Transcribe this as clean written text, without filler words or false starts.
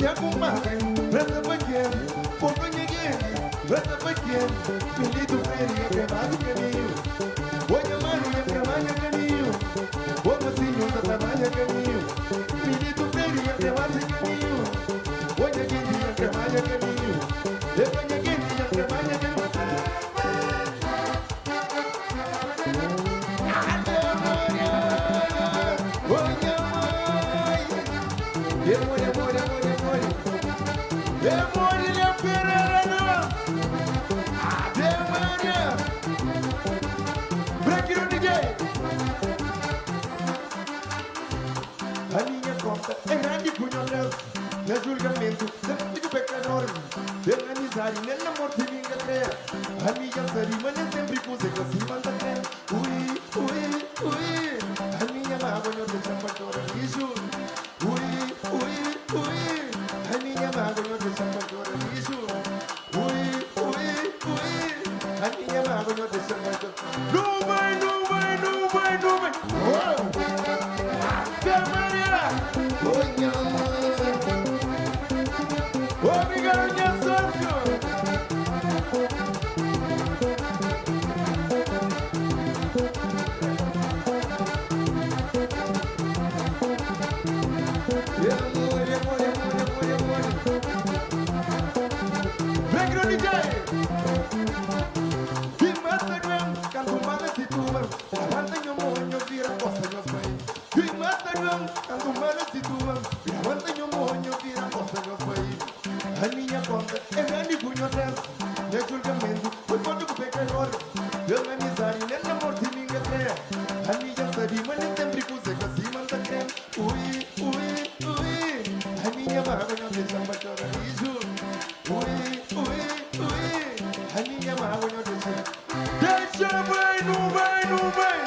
Minha comadre, presta pra quê? bien, Milito Feria, que más que mío. Voy a María, que vaya que mío. Como si yo no vaya que mío. Milito Feria, que más que mío. Voy a Guinea, que vaya que mío. Le voy a Guinea, que vaya que mío. A minha conta é grande cunhonas, na julgamento, sempre que pecador, pela amizade, nem na morte ninguém crê. A minha sarima nem sempre puse que se manda crê. Ui, ui, ui, a minha mágoa não deixa para chorar lixo. Ui, ui, ui, a minha mágoa não deixa para chorar lixo. Ui, ui, ui, a minha mágoa não deixa para chorar. Não vai, não vai, não vai, não vai. Obrigado, minha sócio! Vem, grande DJ! Que mata grão, canto mala se tuba. Levanta meu monho, vira costa meus pais. Que mata grão, canto mala se tuba. Levanta meu monho, vira costa meus pais. A minha conta é grande punho atrás. No julgamento, foi quando que pecador. Pela amizade, nem na morte ninguém crê. A minha sarima nem sempre puse que se manda crê. Ui, ui, ui. A minha mágoa não deixa para chorar isso. Ui, ui, ui. A minha mágoa não deixa. Deixa bem, não vem, não vem.